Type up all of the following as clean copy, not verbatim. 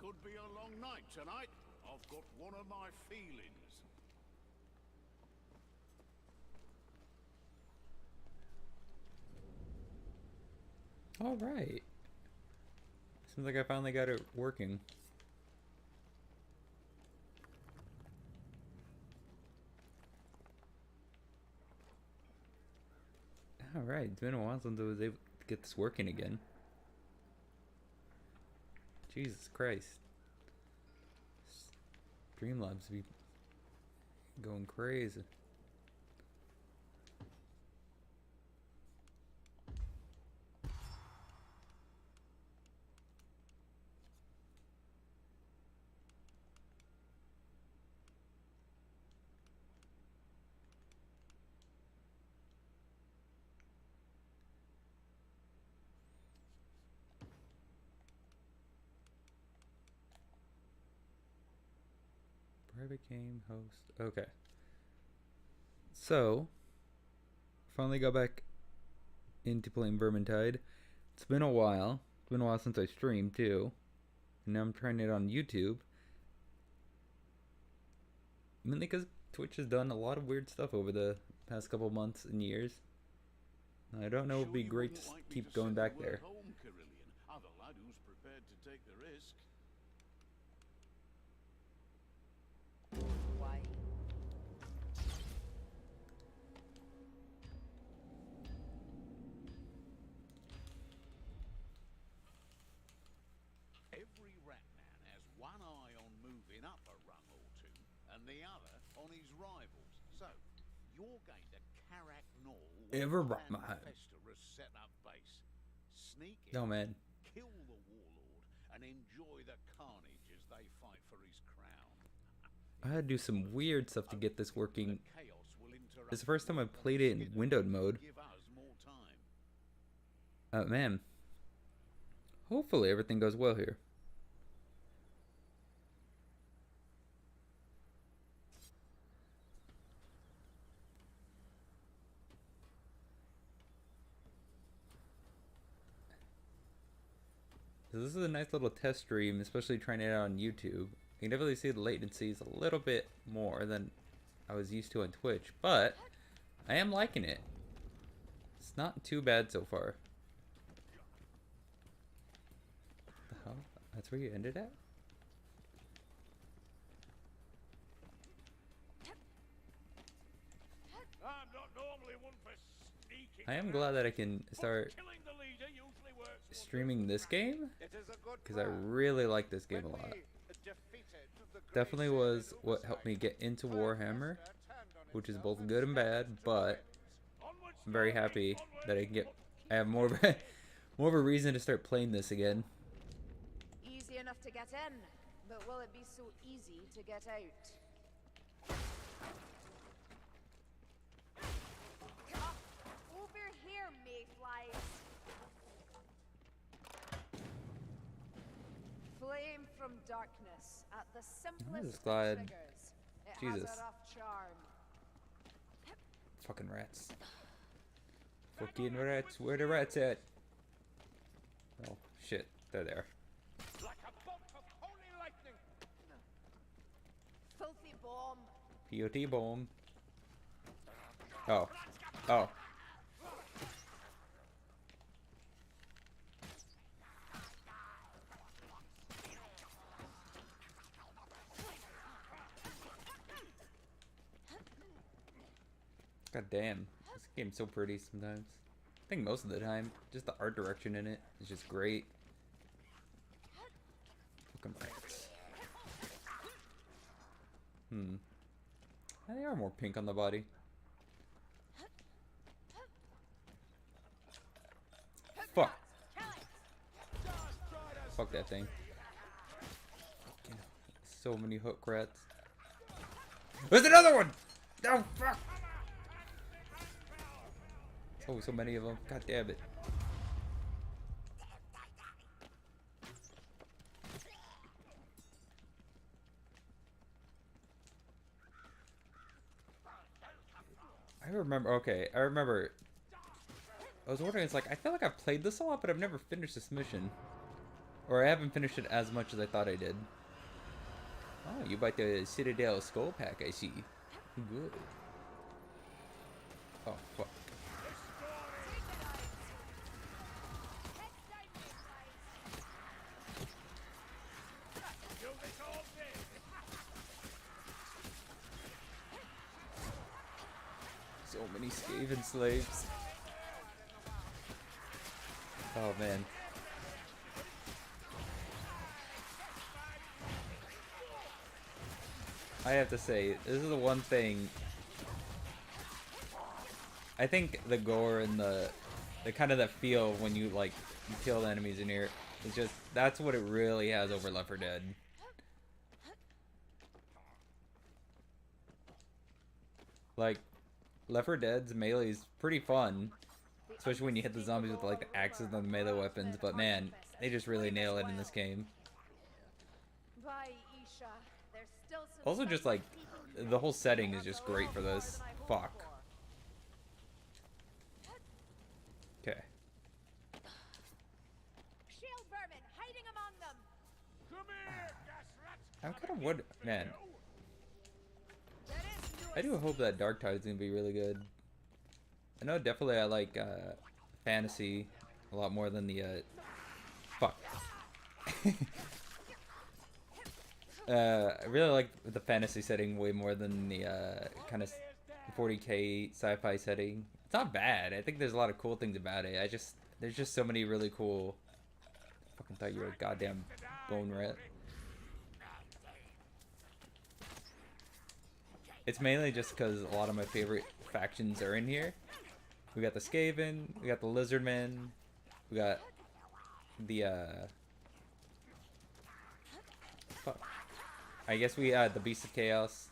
could be a long night tonight. I've got one of my feelings. All right. Seems like I finally got it working. All right. It's been a while since I was able to get this working again. Jesus Christ. Streamlabs be going crazy. Private game host. Okay. So, finally got back into playing Vermintide. It's been a while. It's been a while since I streamed too. And now I'm trying it on YouTube. Mainly because Twitch has done a lot of weird stuff over the past couple months and years. I don't know, it'd be great to keep going back there. I've a lad who's prepared to take the risk. Why? Every rat man has one eye on moving up a rung or two, and the other on his rivals. So, you're going to Karak Nor, Ever where rat man. Fester's set up base. Sneak in, No, man. kill the warlord, and enjoy the carnage as they fight for his crown. I had to do some weird stuff to get this working. The chaos will interrupt. It's the first time I've played it in windowed mode. Give us more time. Man. Hopefully everything goes well here. So this is a nice little test stream, especially trying it out on YouTube. You can definitely see the latency is a little bit more than I was used to on Twitch, but I am liking it. It's not too bad so far. The hell? That's where you ended at? I'm not normally one for sneaking. I am glad that I can start Killing the leader usually works. streaming this game, because I really like this game a lot. Definitely was what helped me get into Warhammer, which is both good and bad, but I'm very happy that I have more of more of a reason to start playing this again. Easy enough to get in, but will it be so easy to get out? Over here, mayflies. Flame from darkness at the simplest just glad- of triggers. It Jesus. has a rough charm. Fucking rats. Fucking rats. Where the rats at? Oh, shit. They're there. Like a bolt of holy lightning. Filthy bomb. POT bomb. Oh. Oh. God damn. This game's so pretty sometimes. I think most of the time. Just the art direction in it is just great. Fucking rats. They are more pink on the body. Fuck. Fuck that thing. Fucking so many hook rats. There's another one! Oh, fuck! Oh, so many of them. God damn it. I remember, okay, I remember. I was wondering, it's like, I feel like I've played this a lot, but I've never finished this mission. Or I haven't finished it as much as I thought I did. Oh, you bought the Citadel Skull Pack, I see. Good. Oh, fuck. So many Skaven slaves. Oh, man. I have to say, this is the one thing. I think the gore and the kind of that feel when you like you kill the enemies in here is just, that's what it really has over Left 4 Dead. Like, Left 4 Dead's melee is pretty fun, especially when you hit the zombies with like the axes and the melee weapons. But man, they just really nail it in this game. Also, just like the whole setting is just great for this. Fuck. Okay. I'm kind of would, man. I do hope that Darktide is gonna be really good. I know definitely I like fantasy a lot more than the fuck. I really like the fantasy setting way more than the kind of 40k sci-fi setting. It's not bad. I think there's a lot of cool things about it. There's just so many really cool. I fucking thought you were a goddamn bone rat. It's mainly just because a lot of my favorite factions are in here. We got the Skaven, we got the Lizardmen, we got the fuck. I guess we the Beast of Chaos,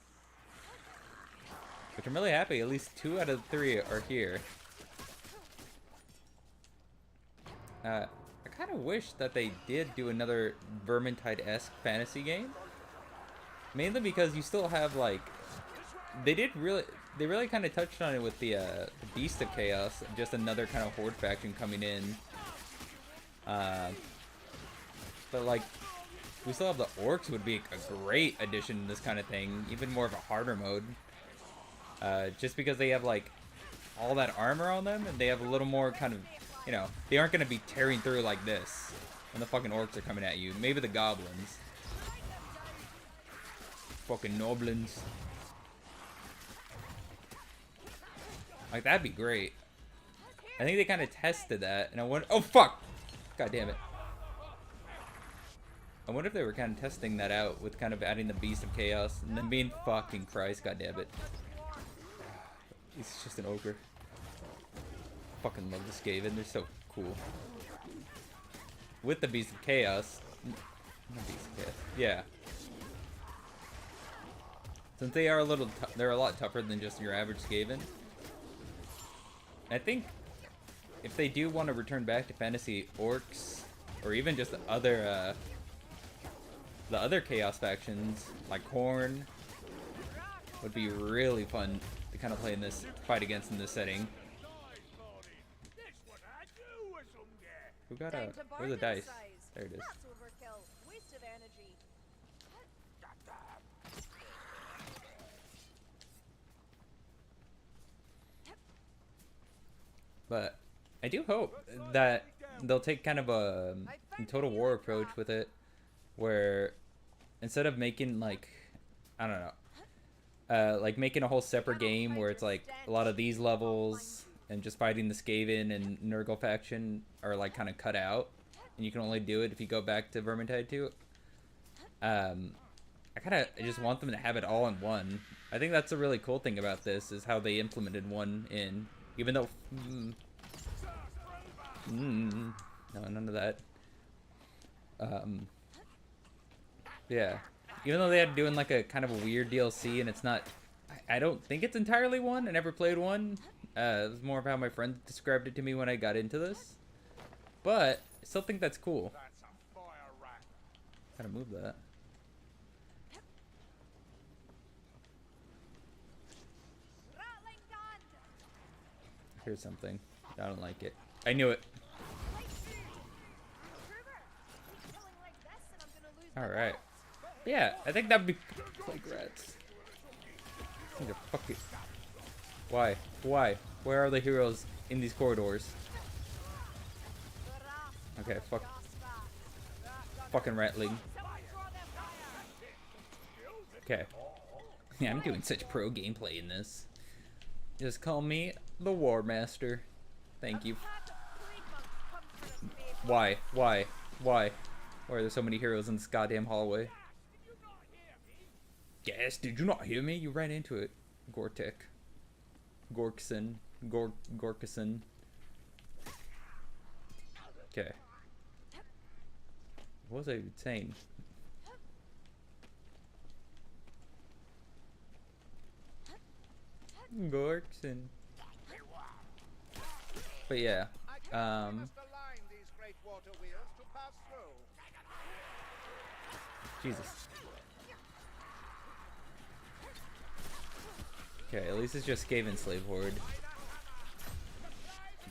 which I'm really happy. At least 2 out of 3 are here. I kind of wish that they did do another Vermintide-esque fantasy game. Mainly because you still have like, they really kind of touched on it with the Beast of Chaos, just another kind of horde faction coming in. But like, we still have the orcs would be a great addition to this kind of thing, even more of a harder mode. Just because they have like all that armor on them, and they have a little more kind of, you know, they aren't gonna be tearing through like this when the fucking orcs are coming at you. Maybe the goblins. Fucking noblins. Like, that'd be great. I think they kind of tested that, and I wonder. Oh fuck! God damn it. I wonder if they were kind of testing that out with kind of adding the Beast of Chaos and then being fucking Christ, god damn it. He's just an ogre. Fucking love the Skaven, they're so cool. With the Beast of Chaos. Not Beast of Chaos. Yeah. Since they are they're a lot tougher than just your average Skaven. I think if they do want to return back to fantasy orcs, or even just the other chaos factions like Khorne, would be really fun to kind of play in this fight in this setting. Who got where's the dice? There it is. But I do hope that they'll take kind of a Total War approach with it, where instead of making like, I don't know, like making a whole separate game where it's like a lot of these levels and just fighting the Skaven and Nurgle faction are like kind of cut out, and you can only do it if you go back to Vermintide 2. I just want them to have it all in one. I think that's a really cool thing about this, is how they implemented one in, even though no, none of that. Yeah, even though they had to do in like a kind of a weird DLC, and it's not, I don't think it's entirely one. I never played one. It was more of how my friend described it to me when I got into this, but I still think that's cool. Gotta move that. Here's something. I don't like it. I knew it. Alright. Yeah, I think that'd be like rats. These are fucking... Why? Why? Where are the heroes in these corridors? Okay, fuck. Fucking rattling. Okay. Yeah, I'm doing such pro gameplay in this. Just call me the War Master. Thank you. Why? Why? Why? Why are there so many heroes in this goddamn hallway? Yes, did you not hear me? You ran into it. Gortek. Gorkson. Gorkison. Okay. What was I saying? Gorkson. But yeah. Jesus. Okay, at least it's just Skaven Slave Horde.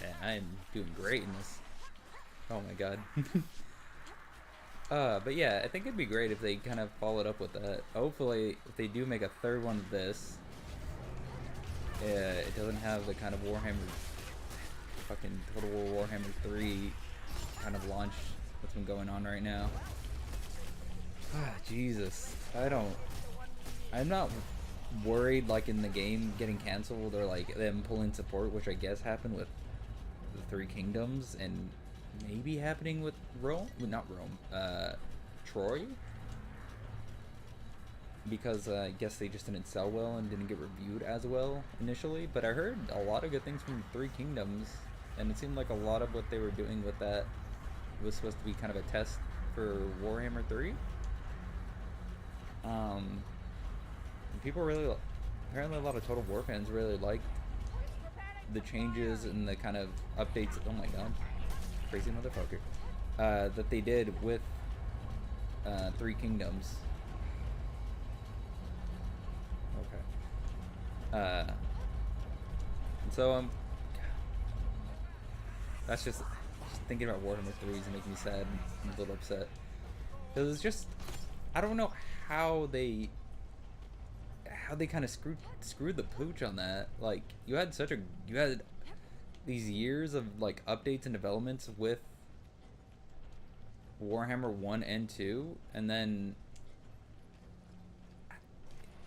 Man, I'm doing great in this. Oh my god. But yeah, I think it'd be great if they kind of followed up with that. Hopefully, if they do make a third one of this, it doesn't have the kind of Warhammer, fucking Total War Warhammer 3 kind of launch that's been going on right now. Ah, Jesus. I'm not worried like in the game getting canceled or like them pulling support, which I guess happened with the Three Kingdoms and maybe happening with Rome, well, not Rome, Troy, because I guess they just didn't sell well and didn't get reviewed as well initially. But I heard a lot of good things from Three Kingdoms, and it seemed like a lot of what they were doing with that was supposed to be kind of a test for Warhammer 3. People really, apparently a lot of Total War fans really liked the changes and the kind of updates. Oh my god, crazy motherfucker. That they did with Three Kingdoms. Okay. So that's just thinking about Warhammer 3 is making me sad and a little upset. Because it's just, I don't know how they kind of screwed the pooch on that. Like, you had these years of like updates and developments with Warhammer 1 and 2, and then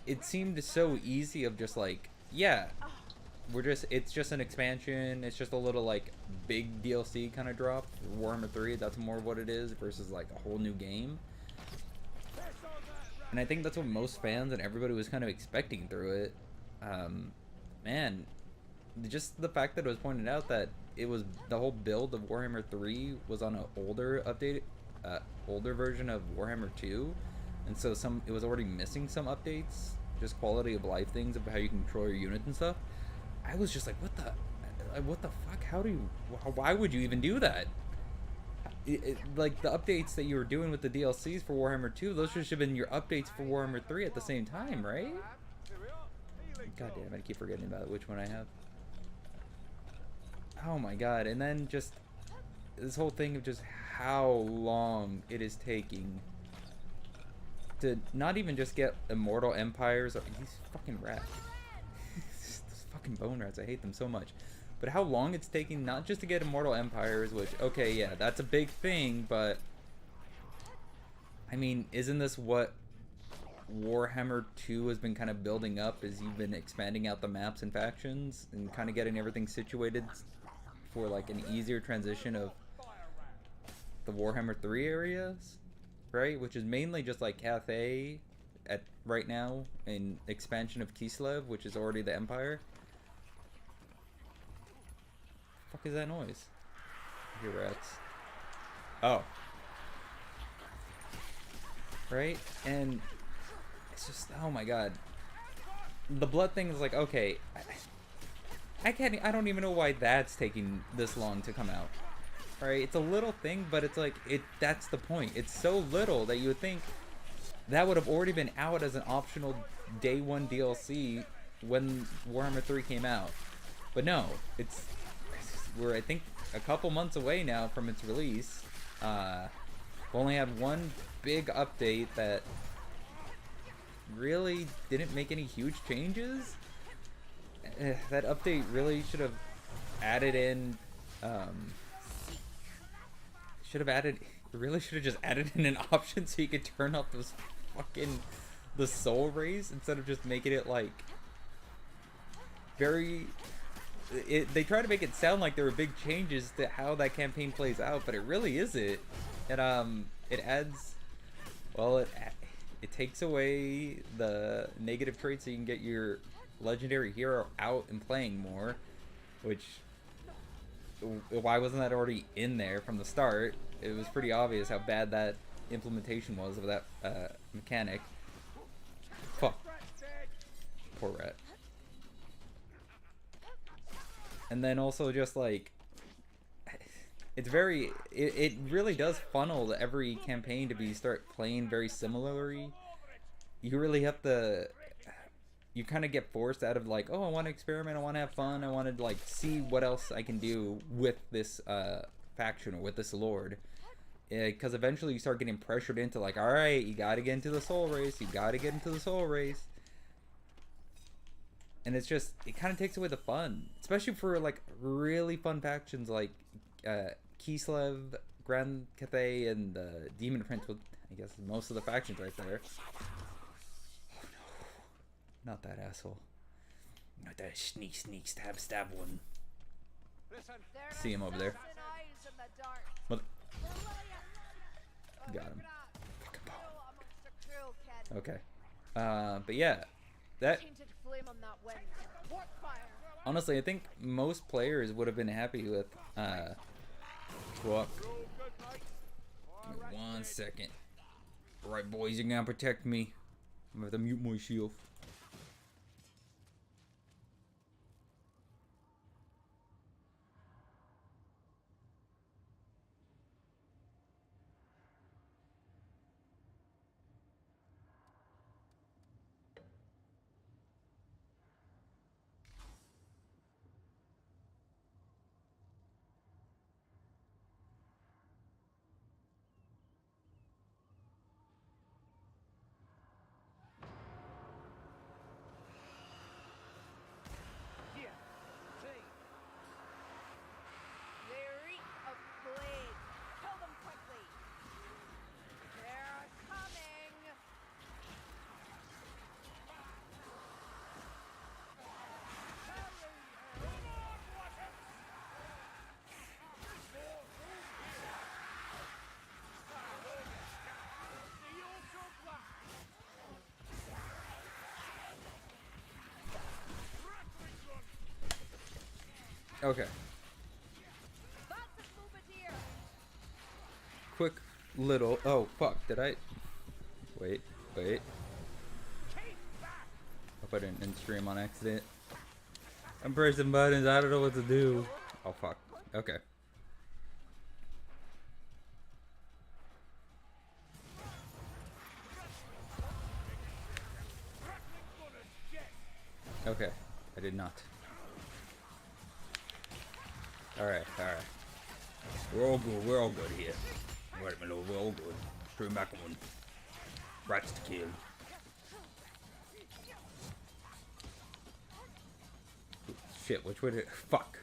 it seemed so easy of just like, yeah, it's just an expansion, it's just a little like big DLC kind of drop. Warhammer 3, that's more what it is versus like a whole new game. And I think that's what most fans and everybody was kind of expecting through it. Man, just the fact that it was pointed out that it was the whole build of Warhammer 3 was on an older version of Warhammer 2, and so it was already missing some updates, just quality of life things of how you control your units and stuff. I was just like, what the fuck? Why would you even do that? Like the updates that you were doing with the DLCs for Warhammer 2, those should have been your updates for Warhammer 3 at the same time, right? God damn, I keep forgetting about which one I have. Oh my god, and then just this whole thing of just how long it is taking to not even just get immortal empires or these fucking rats. These fucking bone rats, I hate them so much. But how long it's taking not just to get immortal empires, which, okay, yeah, that's a big thing, but I mean, isn't this what Warhammer 2 has been kind of building up, is you've been expanding out the maps and factions and kind of getting everything situated for like an easier transition of the Warhammer 3 areas, right? Which is mainly just like Cathay at right now, and expansion of Kislev, which is already the Empire. Fuck is that noise? I hear rats. Oh. Right? And it's just, oh my god. The blood thing is like, okay, I don't even know why that's taking this long to come out. Right? It's a little thing, but it's like, that's the point. It's so little that you would think that would have already been out as an optional day one DLC when Warhammer 3 came out. But no, we're, I think, a couple months away now from its release. We only had one big update that really didn't make any huge changes. That update really should have added in, really should have just added in an option so you could turn off those the soul rays instead of just making it like very. They try to make it sound like there were big changes to how that campaign plays out, but it really isn't. And it adds, well, it takes away the negative traits so you can get your legendary hero out and playing more, which, why wasn't that already in there from the start? It was pretty obvious how bad that implementation was of that mechanic. Fuck. Poor rat. And then also just like, it's very, it really does funnel every campaign to start playing very similarly. You really have to, you kind of get forced out of like, oh, I want to experiment, I want to have fun, I want to like see what else I can do with this faction or with this lord. Because eventually you start getting pressured into like, alright, you gotta get into the soul race, you gotta get into the soul race. And it's just, it kind of takes away the fun. Especially for like really fun factions like Kislev, Grand Cathay, and Demon Prince with, I guess, most of the factions right there. Oh no. Not that asshole. Not that sneak, stab one. See him over there. Mother. Got him. Okay. But yeah. That. Honestly, I think most players would have been happy with, fuck. Give me 1 second. Alright, boys, you're gonna protect me. I'm gonna have to mute my shield. Okay. Quick little. Oh fuck! Did I? Wait. Hope I didn't end stream on accident. I'm pressing buttons. I don't know what to do. Oh fuck. Okay. Okay. I did not. Alright. We're all good here. Right, my lord, we're all good. Stream back on. Rats to kill. Shit, which way did... Fuck.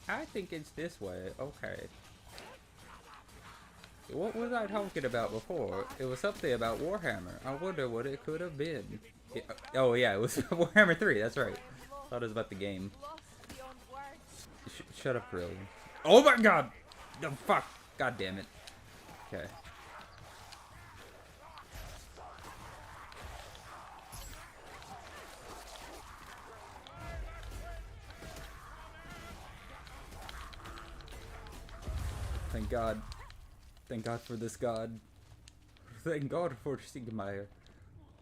I think it's this way. Okay. What was I talking about before? It was something about Warhammer. I wonder what it could have been. Oh yeah, it was Warhammer 3, that's right. Thought it was about the game. Shut up, really. Oh my god! No, fuck! God damn it. Okay. Thank God. Thank God for this god. Thank God for Sigmar.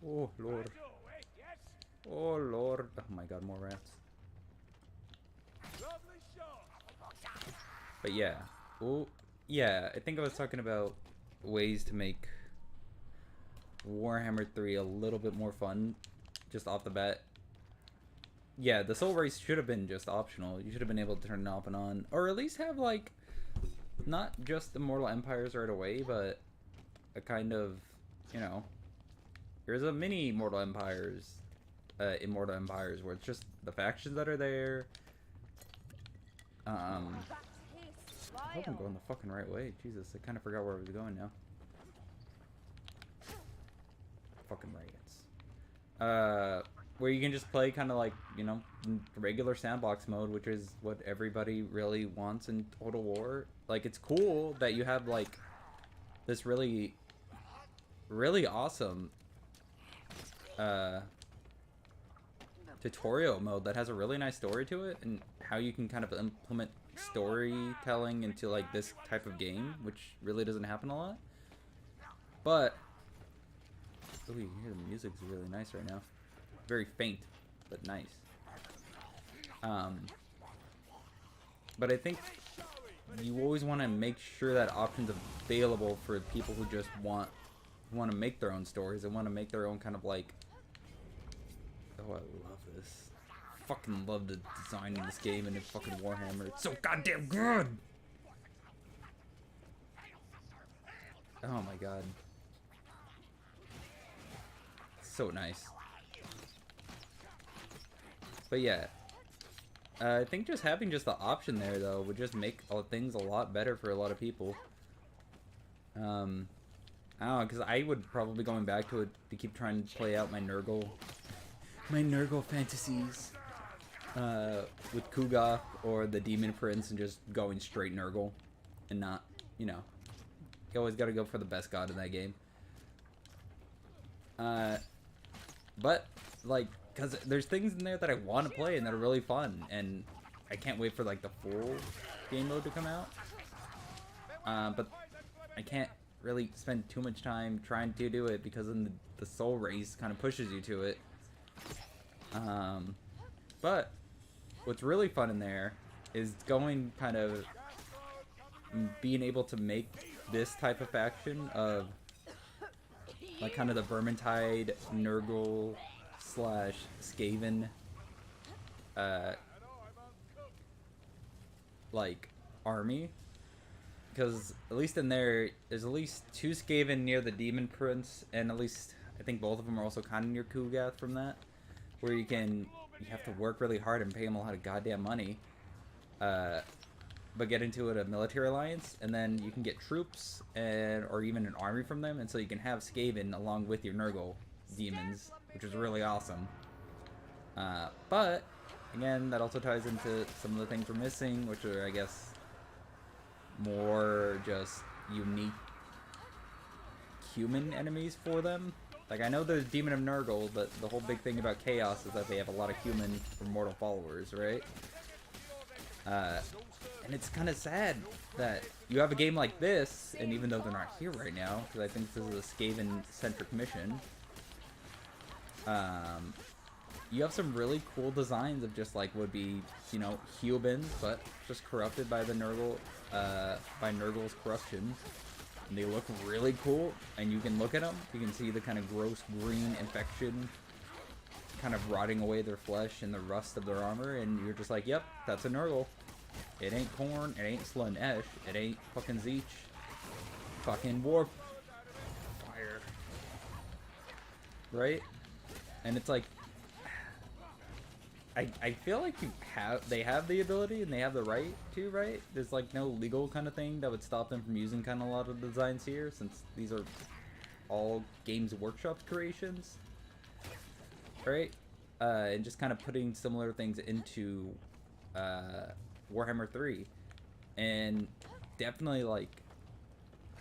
Oh lord. Oh lord. Oh my god, more rats. But yeah. Oh yeah, I think I was talking about ways to make Warhammer 3 a little bit more fun just off the bat. Yeah, the soul race should have been just optional. You should have been able to turn it off and on, or at least have like not just Immortal Empires right away, but a kind of, you know, there's a mini Immortal Empires, Immortal Empires, where it's just the factions that are there. I hope I'm going the fucking right way. Jesus, I kind of forgot where I was going now. Fucking riots. Where you can just play kind of like, you know, regular sandbox mode, which is what everybody really wants in Total War. Like, it's cool that you have, like, this really, really awesome tutorial mode that has a really nice story to it, and how you can kind of implement storytelling into, like, this type of game, which really doesn't happen a lot. But, oh, you hear the music's really nice right now. Very faint, but nice. But I think you always want to make sure that option's available for people who just want to make their own stories and want to make their own kind of like. Oh, I love this. I fucking love the design in this game and in fucking Warhammer. It's so goddamn good. Oh my god. So nice. But yeah, I think just having just the option there though would just make things a lot better for a lot of people. I don't know, because I would probably be going back to it to keep trying to play out my Nurgle fantasies with Kugoth or the Demon Prince, and just going straight Nurgle and not, you know, you always got to go for the best god in that game. But like, because there's things in there that I want to play and that are really fun, and I can't wait for like the full game mode to come out. But I can't really spend too much time trying to do it because then the soul race kind of pushes you to it. But what's really fun in there is going kind of being able to make this type of faction of like kind of the Vermintide, Nurgle / Skaven like army, because at least in there's at least 2 Skaven near the Demon Prince, and at least I think both of them are also kind of near Kugath from that, where you have to work really hard and pay them a lot of goddamn money, but get into a military alliance, and then you can get troops or even an army from them, and so you can have Skaven along with your Nurgle demons, which is really awesome. But again, that also ties into some of the things we're missing, which are, I guess, more just unique human enemies for them. Like, I know there's Demon of Nurgle, but the whole big thing about Chaos is that they have a lot of human or mortal followers, right? And it's kind of sad that you have a game like this, and even though they're not here right now, because I think this is a Skaven-centric mission, you have some really cool designs of just like would be, you know, humans, but just corrupted by the Nurgle, by Nurgle's corruption. And they look really cool, and you can look at them, you can see the kind of gross green infection kind of rotting away their flesh and the rust of their armor, and you're just like, yep, that's a Nurgle. It ain't Korn, it ain't Slanesh, it ain't fucking Zeech. Fucking Warp Fire. Right? And it's like, I feel like they have the ability and they have the right to, right? There's like no legal kind of thing that would stop them from using kind of a lot of the designs here, since these are all Games Workshop creations, right? And just kind of putting similar things into Warhammer 3, and definitely like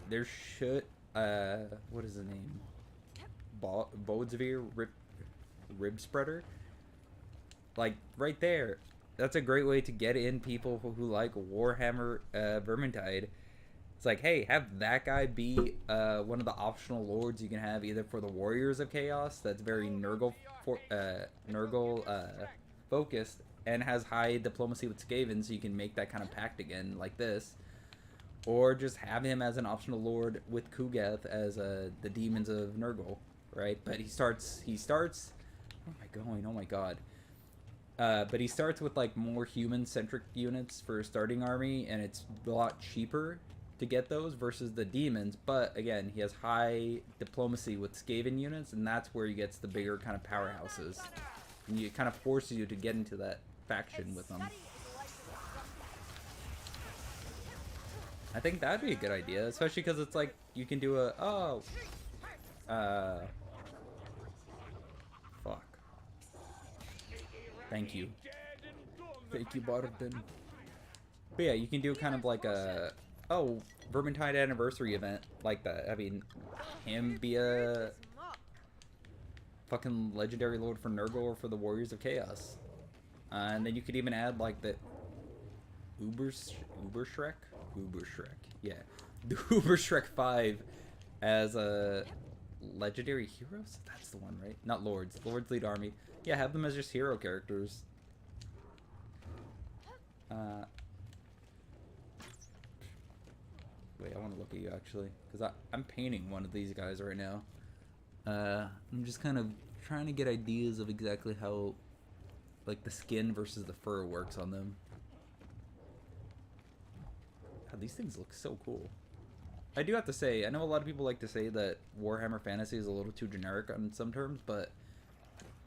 there should what is the name? Bodesvere Rib Spreader. Like, right there, that's a great way to get in people who like Warhammer Vermintide. It's like, hey, have that guy be one of the optional lords you can have either for the Warriors of Chaos, that's very Nurgle focused, and has high diplomacy with Skaven, so you can make that kind of pact again, like this. Or just have him as an optional lord with Kugath as the Demons of Nurgle, right? But he starts, where am I going? Oh my god. But he starts with like more human-centric units for a starting army, and it's a lot cheaper to get those versus the demons, but again, he has high diplomacy with Skaven units, and that's where he gets the bigger kind of powerhouses. And it kind of forces you to get into that faction with them. I think that'd be a good idea, especially because it's like you can do a fuck. Thank you, Barden. But yeah, you can do kind of like a Vermintide anniversary event like that. I mean, him be a fucking legendary lord for Nurgle or for the Warriors of Chaos, and then you could even add like the Uber Shrek, yeah, the Uber Shrek 5 as a legendary heroes. That's the one, right? Not lords. Lords lead army. Yeah, have them as just hero characters. Wait, I want to look at you actually, because I'm painting one of these guys right now. I'm just kind of trying to get ideas of exactly how, like, the skin versus the fur works on them. God, these things look so cool. I do have to say, I know a lot of people like to say that Warhammer Fantasy is a little too generic on some terms, but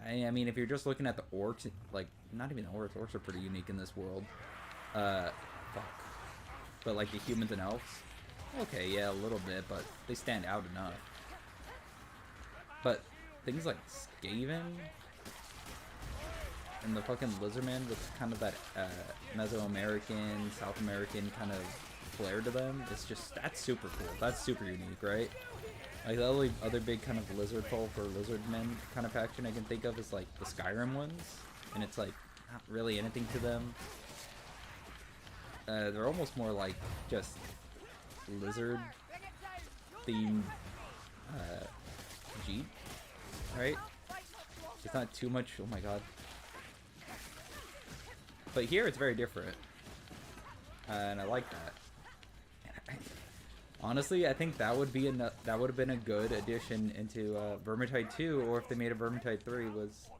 I mean, if you're just looking at the orcs, like, not even the orcs are pretty unique in this world. Fuck. But like the humans and elves, okay, yeah, a little bit, but they stand out enough. But things like Skaven and the fucking Lizardmen with kind of that Mesoamerican, South American kind of flair to them, it's just, that's super cool. That's super unique, right? Like the only other big kind of lizard folk or lizardmen kind of faction I can think of is like the Skyrim ones, and it's like not really anything to them. They're almost more like just lizard themed Jeep, right? It's not too much. Oh my god! But here it's very different, and I like that. Honestly, I think that would be that would have been a good addition into Vermintide 2, or if they made a Vermintide 3, was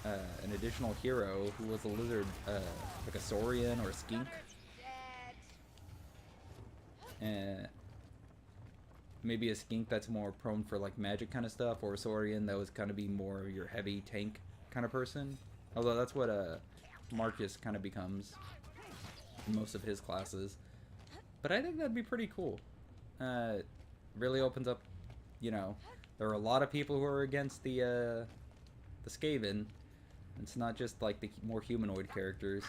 an additional hero who was a lizard, like a Saurian or a skink. Maybe a skink that's more prone for like magic kind of stuff, or a Saurian that was kind of be more your heavy tank kind of person. Although that's what Marcus kind of becomes in most of his classes. But I think that'd be pretty cool. Really opens up, you know, there are a lot of people who are against the Skaven. It's not just like the more humanoid characters.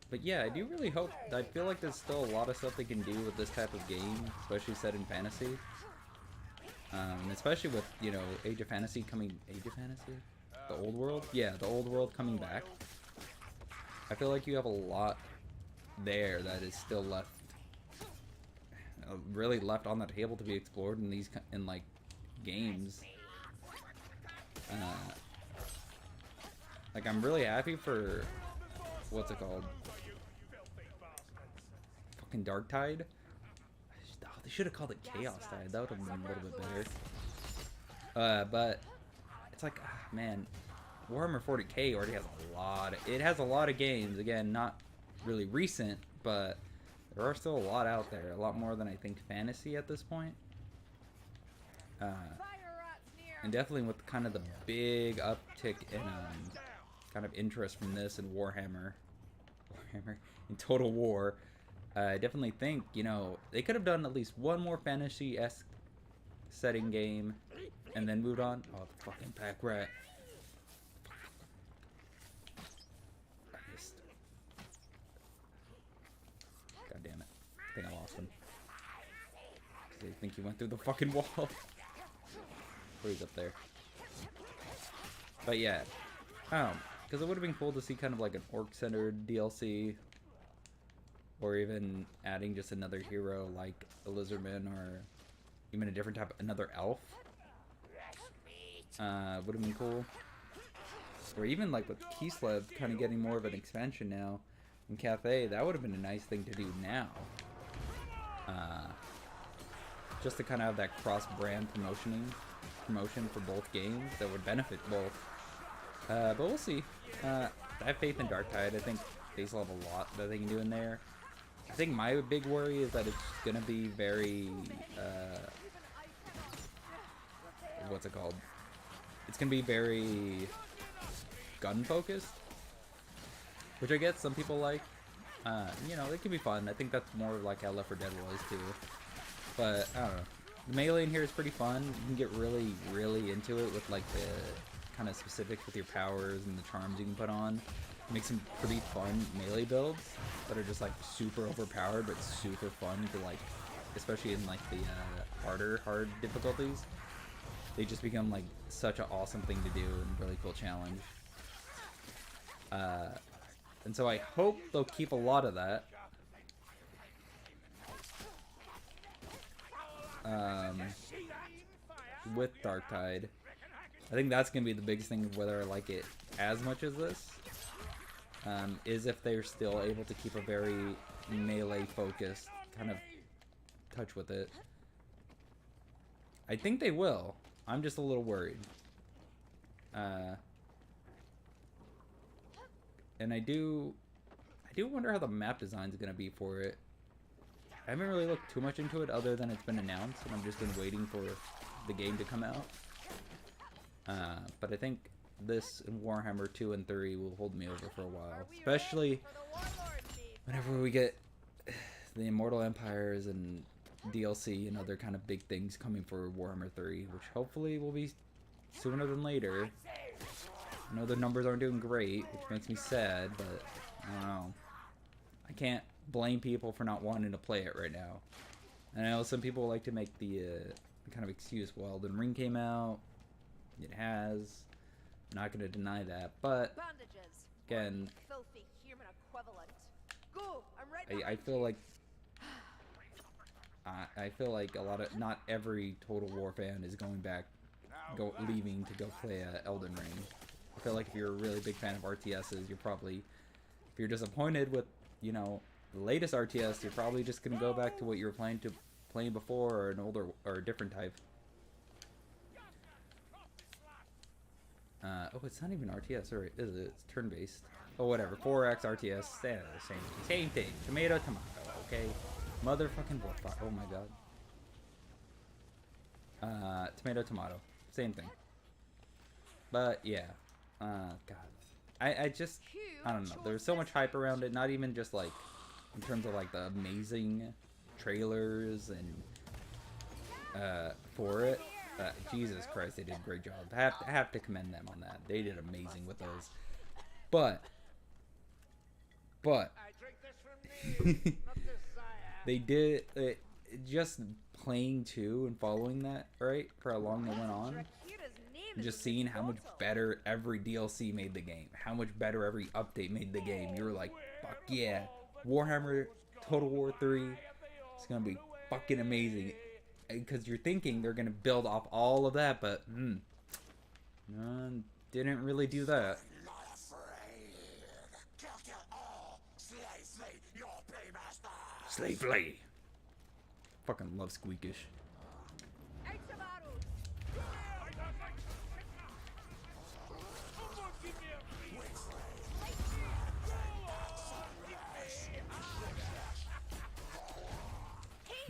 But yeah, I do really hope, I feel like there's still a lot of stuff they can do with this type of game, especially set in fantasy. Especially with, you know, Age of Fantasy coming, Age of Fantasy? The Old World? Yeah, the Old World coming back. I feel like you have a lot there that is still left, really left on the table to be explored in these, in like, games. Like, I'm really happy for, what's it called? Fucking Darktide? Oh, they should have called it Chaos Tide. That would have been a little bit better. But it's like, man, Warhammer 40k already has a lot. It has a lot of games. Again, not really recent, but there are still a lot out there. A lot more than I think fantasy at this point. And definitely with kind of the big uptick in kind of interest from this and Warhammer in Total War, I definitely think, you know, they could have done at least one more fantasy-esque setting game and then moved on. Oh, the fucking pack rat. God damn it. I think I lost him. I think he went through the fucking wall. Or he's up there. But yeah. Because it would have been cool to see kind of like an orc-centered DLC. Or even adding just another hero like a lizardman, or even a different type, another elf. Would have been cool. Or even like with Kislev kind of getting more of an expansion now in Cathay, that would have been a nice thing to do now. Just to kind of have that cross-brand promotion for both games that would benefit both. But we'll see. I have faith in Darktide. I think they still have a lot that they can do in there. I think my big worry is that it's gonna be very, what's it called? It's gonna be very gun focused, which I guess some people like. You know, it can be fun. I think that's more like how Left 4 Dead was too. But I don't know. The melee in here is pretty fun. You can get really, really into it with like the kind of specifics with your powers and the charms you can put on. Make some pretty fun melee builds that are just like super overpowered but super fun to like, especially in like the hard difficulties. They just become like such an awesome thing to do and really cool challenge. And so I hope they'll keep a lot of that. With Darktide. I think that's going to be the biggest thing of whether I like it as much as this. Is if they're still able to keep a very melee focused kind of touch with it. I think they will. I'm just a little worried. And I do wonder how the map design is going to be for it. I haven't really looked too much into it other than it's been announced and I've just been waiting for the game to come out. But I think this and Warhammer 2 and 3 will hold me over for a while. Especially whenever we get the Immortal Empires and DLC and other kind of big things coming for Warhammer 3, which hopefully will be sooner than later. I know the numbers aren't doing great, which makes me sad, but I don't know. I can't blame people for not wanting to play it right now. And I know some people like to make the kind of excuse, well, Elden Ring came out, it has, I'm not going to deny that, but again, I feel like a lot of, not every Total War fan is going back, leaving to go play Elden Ring. I feel like if you're a really big fan of RTSs, you're probably, if you're disappointed with, you know, the latest RTS, you're probably just gonna go back to what you were playing before, or an older or a different type. Oh, it's not even RTS, or is it? It's turn-based. Oh, whatever. 4X RTS, same thing. Tomato, okay. Motherfucking Warfire. Oh my god. Tomato, same thing. But yeah, God, I just, I don't know. There's so much hype around it. Not even just like in terms of like the amazing trailers and for it. Jesus Christ, they did a great job. I have to commend them on that. They did amazing with those. But they did just playing 2 and following that, right, for how long they went on. Just seeing how much better every DLC made the game, how much better every update made the game. You were like, fuck yeah, Warhammer Total War 3, it's gonna be fucking amazing. Because you're thinking they're gonna build off all of that, but didn't really do that. Slay. Fucking love Squeakish.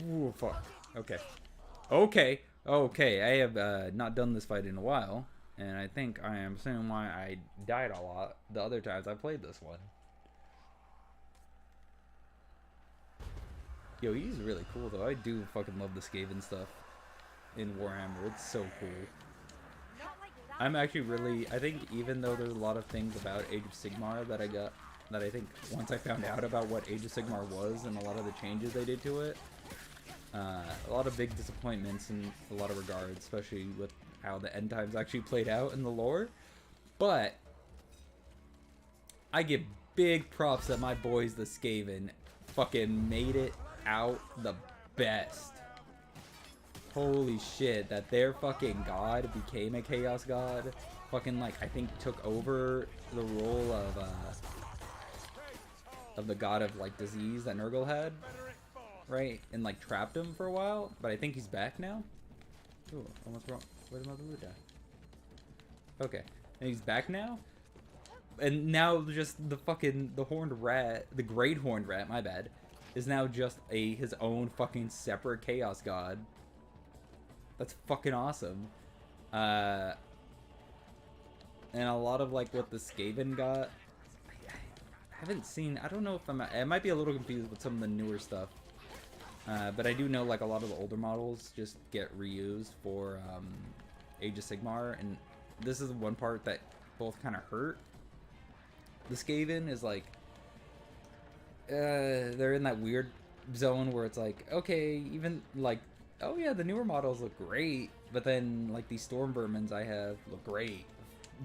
Ooh, fuck. Okay. I have not done this fight in a while, and I think I am seeing why I died a lot the other times I played this one. Yo, he's really cool though. I do fucking love the Skaven stuff in Warhammer. It's so cool. I'm actually really, I think even though there's a lot of things about Age of Sigmar that I think once I found out about what Age of Sigmar was and a lot of the changes they did to it, a lot of big disappointments in a lot of regards, especially with how the end times actually played out in the lore. But I give big props that my boys, the Skaven, fucking made it out the best. Holy shit, that their fucking god became a chaos god. Fucking, like, I think took over the role of the god of, like, disease that Nurgle had. Right? And, like, trapped him for a while. But I think he's back now. Ooh, what's wrong? Where did my blue die? Okay. And he's back now? and now just the horned rat, the great horned rat, my bad, is now just his own fucking separate chaos god. That's fucking awesome. And a lot of like what the Skaven got, I haven't seen. I don't know if I might be a little confused with some of the newer stuff. But I do know like a lot of the older models just get reused for Age of Sigmar, and this is one part that both kind of hurt. The Skaven is like, they're in that weird zone where it's like, okay, even like, oh yeah, the newer models look great, but then like these storm vermins I have look great,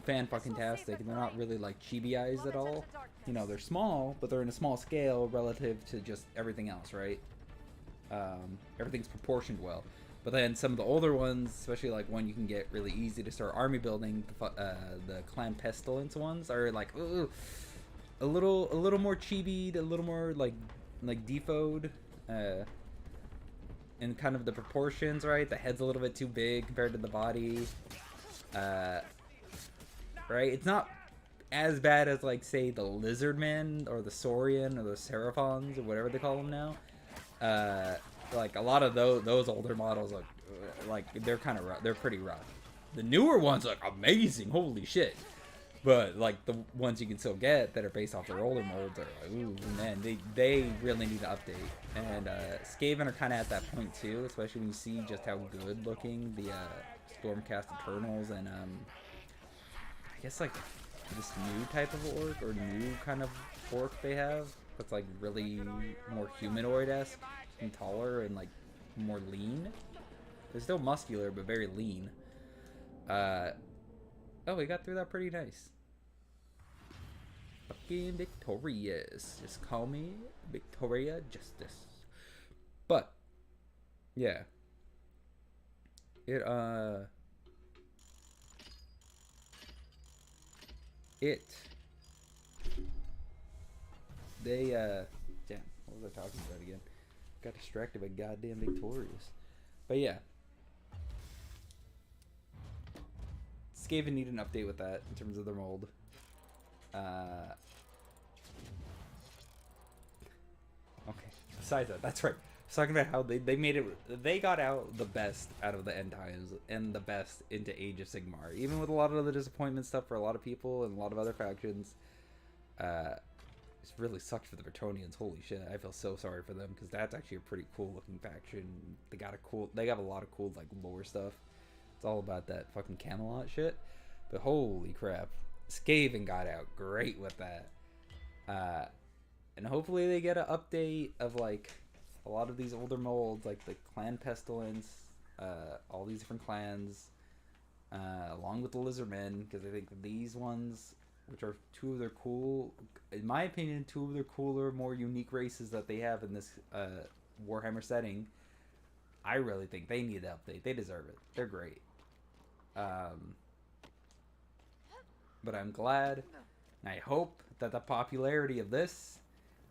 fan-fucking-tastic, and they're not really like chibi-ized at all. You know, they're small, but they're in a small scale relative to just everything else, right? Everything's proportioned well. But then some of the older ones, especially like one you can get really easy to start army building, the Clan Pestilence ones are like, ooh, a little more chibi'd, a little more like defoed, in kind of the proportions, right? The head's a little bit too big compared to the body, right? It's not as bad as like say the Lizardmen or the Saurian or the Seraphons or whatever they call them now. Like a lot of those older models look like they're kind of rough. They're pretty rough. The newer ones look amazing, holy shit. But like the ones you can still get that are based off their older molds are like, ooh man, they really need to update. And Skaven are kind of at that point too, especially when you see just how good looking the Stormcast Eternals and I guess like this new type of orc or new kind of orc they have that's like really more humanoid-esque and taller and like more lean. They're still muscular but very lean. Oh, we got through that pretty nice. Fucking victorious. Just call me Victoria Justice. But yeah, damn, what was I talking about again? Got distracted by goddamn Victorious. But yeah, Skaven need an update with that in terms of their mold. Okay, besides that, that's right. I was talking about how they made it, they got out the best out of the end times and the best into Age of Sigmar. Even with a lot of the disappointment stuff for a lot of people and a lot of other factions. It really sucked for the Bretonnians. Holy shit, I feel so sorry for them because that's actually a pretty cool looking faction. They got a lot of cool like lore stuff. It's all about that fucking Camelot shit. But holy crap, Skaven got out great with that. And hopefully they get an update of like a lot of these older molds, like the Clan Pestilence, all these different clans, along with the Lizardmen, because I think these ones, which are two of their cool, in my opinion, two of their cooler, more unique races that they have in this Warhammer setting, I really think they need the update. They deserve it. They're great. But I'm glad, and I hope that the popularity of this,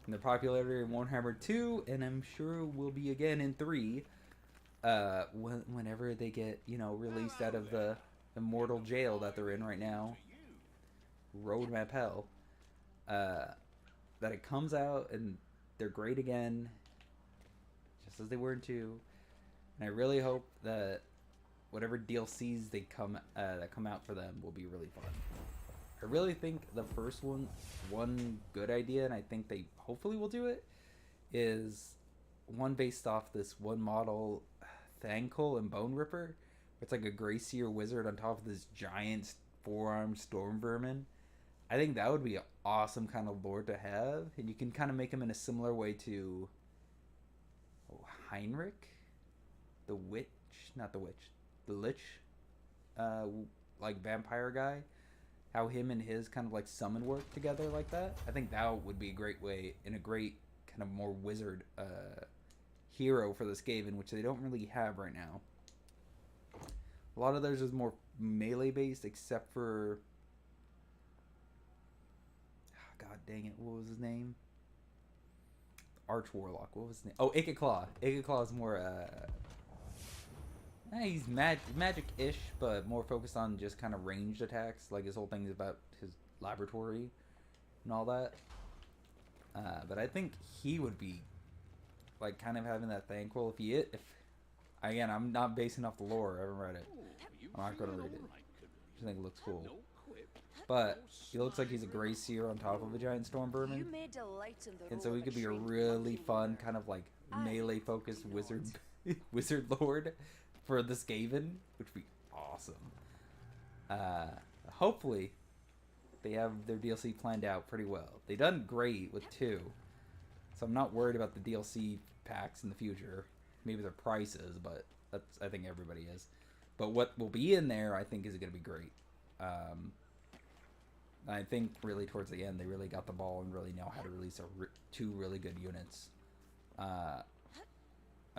and the popularity of Warhammer 2, and I'm sure will be again in 3, whenever they get, you know, released out of the immortal jail that they're in right now, Roadmap Hell, that it comes out and they're great again, just as they were in 2, and I really hope that whatever DLCs they that come out for them will be really fun. I really think the first one good idea, and I think they hopefully will do it, is one based off this one model, Thankul and Bone Ripper. It's like a Grey Seer wizard on top of this giant four-armed storm vermin. I think that would be an awesome kind of lore to have, and you can kind of make him in a similar way to Heinrich, the Lich, like vampire guy. How him and his kind of like summon work together like that. I think that would be a great way, and a great kind of more wizard hero for the Skaven, which they don't really have right now. A lot of theirs is more melee based, except for, god dang it, what was his name? Arch Warlock. What was his name? Oh, Ikeclaw. Ikeclaw is more he's magic-ish, but more focused on just kind of ranged attacks. Like his whole thing is about his laboratory and all that. But I think he would be like kind of having that thankful if again, I'm not basing off the lore. I haven't read it. I'm not going to read it. I just think it looks cool. But he looks like he's a gray seer on top of a giant storm vermin. And so he could be a really fun kind of like melee focused wizard lord for the Skaven, which would be awesome. Hopefully they have their DLC planned out pretty well. They've done great with 2. So I'm not worried about the DLC packs in the future. Maybe their prices, but I think everybody is. But what will be in there, I think, is going to be great. I think really towards the end, they really got the ball and really know how to release 2 really good units. I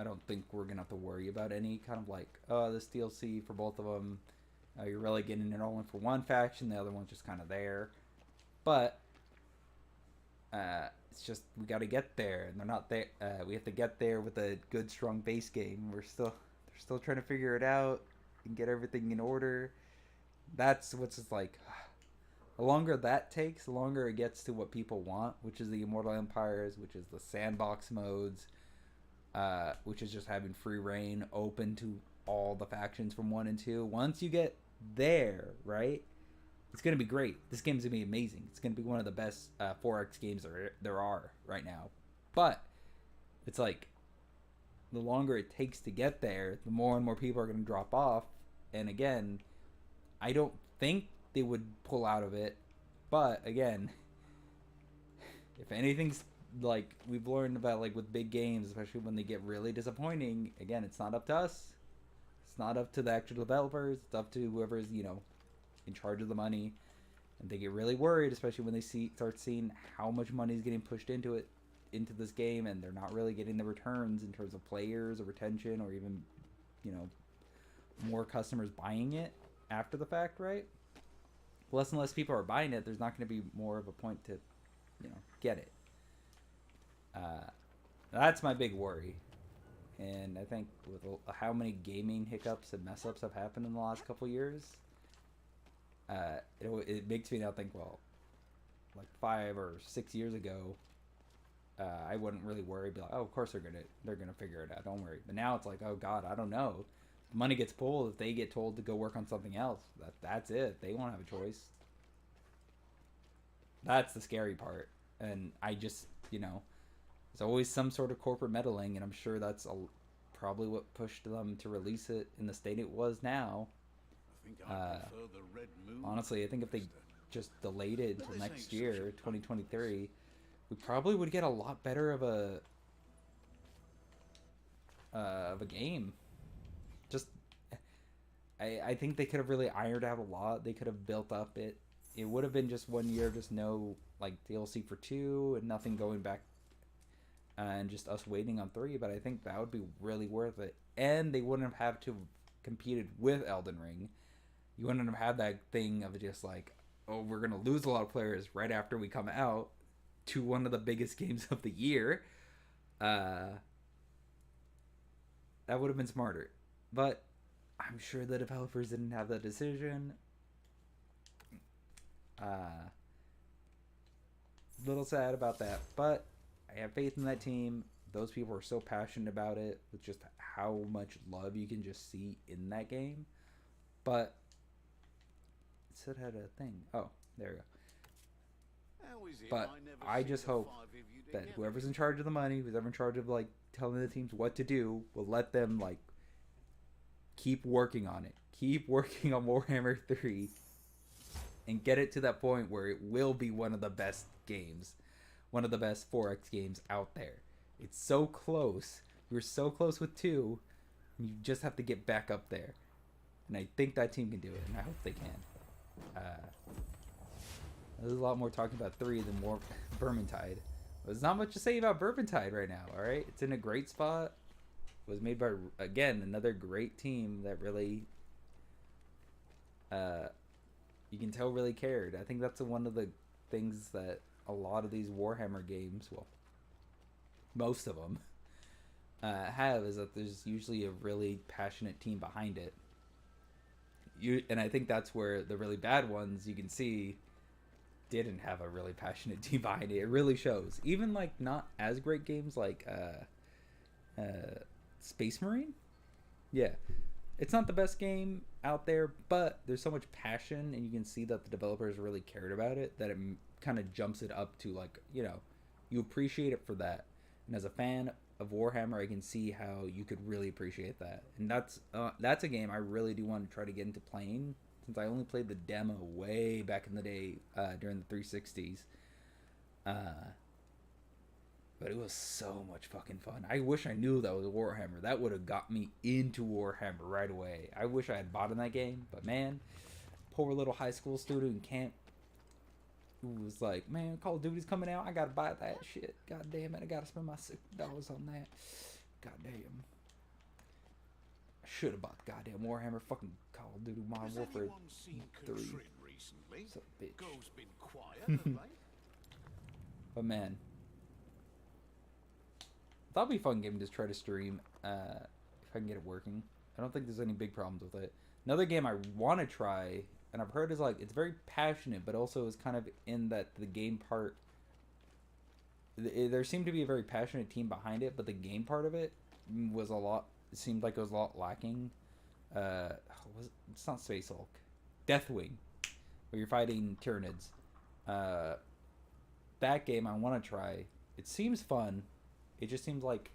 don't think we're going to have to worry about any kind of like, oh, this DLC for both of them. You're really getting it all in for one faction. The other one's just kind of there. But it's just we got to get there, and they're not there. We have to get there with a good, strong base game. They're still trying to figure it out and get everything in order. That's what's just like. The longer that takes, the longer it gets to what people want, which is the Immortal Empires, which is the sandbox modes, which is just having free reign, open to all the factions from 1 and 2. Once you get there, right, it's going to be great. This game's going to be amazing. It's going to be one of the best 4X games there are right now. But it's like the longer it takes to get there, the more and more people are going to drop off. And again, I don't think they would pull out of it. But again, if anything's like we've learned about like with big games, especially when they get really disappointing, again, it's not up to us. It's not up to the actual developers. It's up to whoever's, in charge of the money. And they get really worried, especially when they start seeing how much money is getting pushed into this game, and they're not really getting the returns in terms of players or retention or even, more customers buying it after the fact, right? Less and less people are buying it. There's not going to be more of a point to, get it. That's my big worry. And I think with how many gaming hiccups and mess ups have happened in the last couple years, it makes me now think, well, like 5 or 6 years ago, I wouldn't really worry. Be like, oh, of course they're gonna figure it out. Don't worry. But now it's like, oh God, I don't know. Money gets pulled if they get told to go work on something else. That's it. They won't have a choice. That's the scary part. And I just, there's always some sort of corporate meddling, and I'm sure that's probably what pushed them to release it in the state it was now. Honestly, I think if they just delayed it until next year, 2023, we probably would get a lot better of a game. Just, I think they could have really ironed out a lot. They could have built up it. It would have been just 1 year, just no like DLC for 2 and nothing going back, and just us waiting on 3. But I think that would be really worth it, and they wouldn't have to competed with Elden Ring. You wouldn't have had that thing of just like, oh, we're gonna lose a lot of players right after we come out to one of the biggest games of the year. That would have been smarter, but I'm sure the developers didn't have that decision. Little sad about that, but I have faith in that team. Those people are so passionate about it with just how much love you can just see in that game. But it said it had a thing. Oh, there we go. But I just hope that whoever's in charge of the money, who's ever in charge of like telling the teams what to do, will let them like keep working on it. Keep working on Warhammer 3 and get it to that point where it will be one of the best games. One of the best 4X games out there. It's so close. We were so close with 2. And you just have to get back up there. And I think that team can do it, and I hope they can. There's a lot more talking about 3 than more Vermintide. There's not much to say about Vermintide right now, alright? It's in a great spot. It was made by, again, another great team that really, you can tell really cared. I think that's one of the things that a lot of these Warhammer games, well, most of them, have, is that there's usually a really passionate team behind it. And I think that's where the really bad ones, you can see, didn't have a really passionate team behind it. It really shows. Even like not as great games like Space Marine. Yeah. It's not the best game out there, but there's so much passion, and you can see that the developers really cared about it, that it kind of jumps it up to, like, you know, you appreciate it for that. And as a fan of Warhammer, I can see how you could really appreciate that. And that's a game I really do want to try to get into playing, since I only played the demo way back in the day during the 360s. But it was so much fucking fun. I wish I knew that was Warhammer. That would have got me into Warhammer right away. I wish I had bought in that game. But man, poor little high school student in camp who was like, man, Call of Duty's coming out. I gotta buy that shit. God damn it. I gotta spend my $6 on that. God damn. I should have bought the goddamn Warhammer. Fucking Call of Duty Modern Warfare 3. So bitch. Been quiet of late. But man, that'll be a fun game to try to stream if I can get it working. I don't think there's any big problems with it. Another game I want to try, and I've heard is like it's very passionate, but also is kind of in that the game part. There seemed to be a very passionate team behind it, but the game part of it was a lot. It seemed like it was a lot lacking. It's not Space Hulk, Deathwing, where you're fighting Tyranids. That game I want to try. It seems fun. It just seems like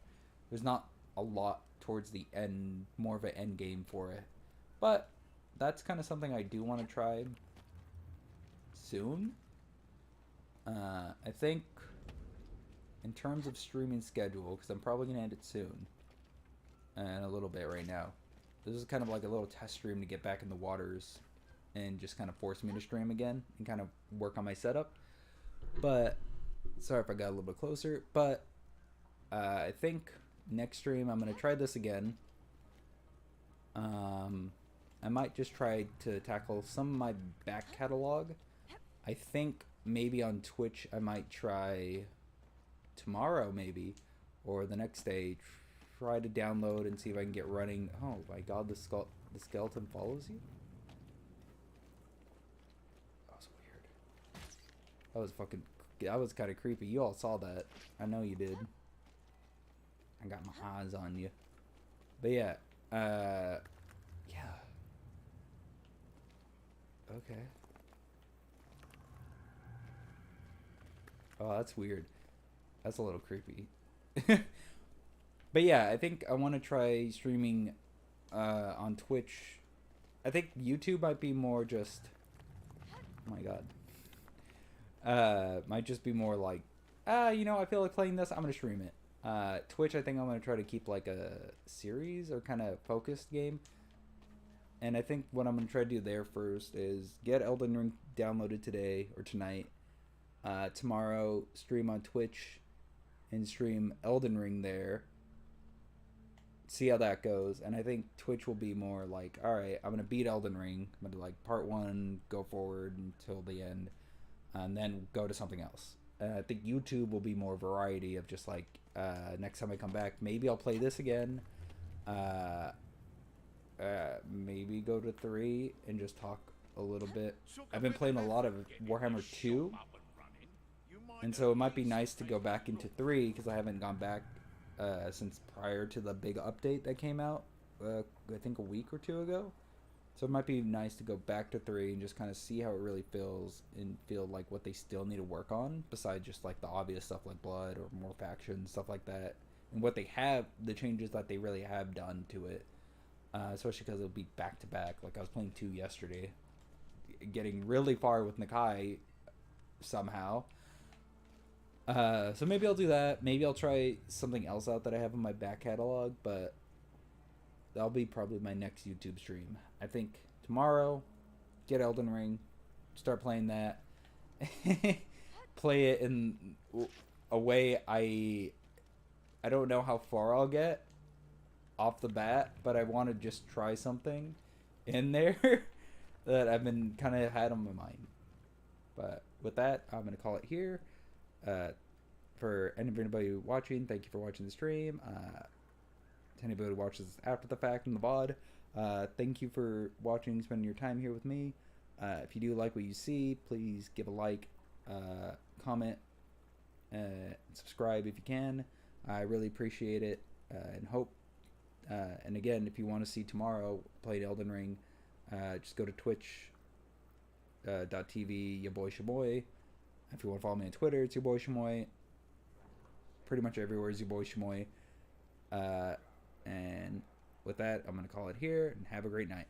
there's not a lot towards the end, more of an end game for it. But that's kind of something I do want to try soon. I think in terms of streaming schedule, because I'm probably going to end it soon, and a little bit right now. This is kind of like a little test stream to get back in the waters and just kind of force me to stream again and kind of work on my setup. But, sorry if I got a little bit closer, but I think next stream I'm going to try this again. I might just try to tackle some of my back catalog. I think maybe on Twitch I might try tomorrow maybe, or the next day, try to download and see if I can get running. Oh my god, the skeleton follows you? That was weird. That was kind of creepy. You all saw that. I know you did. I got my eyes on you. But yeah, yeah. Okay. Oh, that's weird. That's a little creepy. But yeah, I think I want to try streaming on Twitch. I think YouTube might be more just... Oh my god. Might just be more like, you know, I feel like playing this, I'm going to stream it. Twitch, I think I'm going to try to keep like a series or kind of focused game. And I think what I'm going to try to do there first is get Elden Ring downloaded today or tonight. Tomorrow, stream on Twitch and stream Elden Ring there. See how that goes. And I think Twitch will be more like, alright, I'm going to beat Elden Ring. I'm going to do like part 1, go forward until the end, and then go to something else. I think YouTube will be more variety of just like, next time I come back, maybe I'll play this again. Maybe go to 3 and just talk a little bit. I've been playing a lot of Warhammer 2, and so it might be nice to go back into 3 because I haven't gone back since prior to the big update that came out, I think a week or 2 ago. So it might be nice to go back to 3 and just kind of see how it really feels and feel like what they still need to work on besides just like the obvious stuff like blood or more factions, stuff like that, and what they have, the changes that they really have done to it. Especially because it'll be back to back. Like I was playing 2 yesterday, getting really far with Nakai somehow. So maybe I'll do that. Maybe I'll try something else out that I have in my back catalog, but that'll be probably my next YouTube stream. I think tomorrow, get Elden Ring, start playing that, play it in a way I don't know how far I'll get off the bat, but I want to just try something in there that I've been kind of had on my mind. But with that, I'm going to call it here. For anybody watching, thank you for watching the stream. To anybody who watches after the fact in the VOD, thank you for watching, spending your time here with me. If you do like what you see, please give a like comment, subscribe if you can. I really appreciate it, and hope. And again, if you want to see tomorrow played Elden Ring, just go to twitch.tv, your boy Shamoy. If you want to follow me on Twitter, it's your boy Shamoy. Pretty much everywhere is your boy Shamoy. And with that, I'm going to call it here, and have a great night.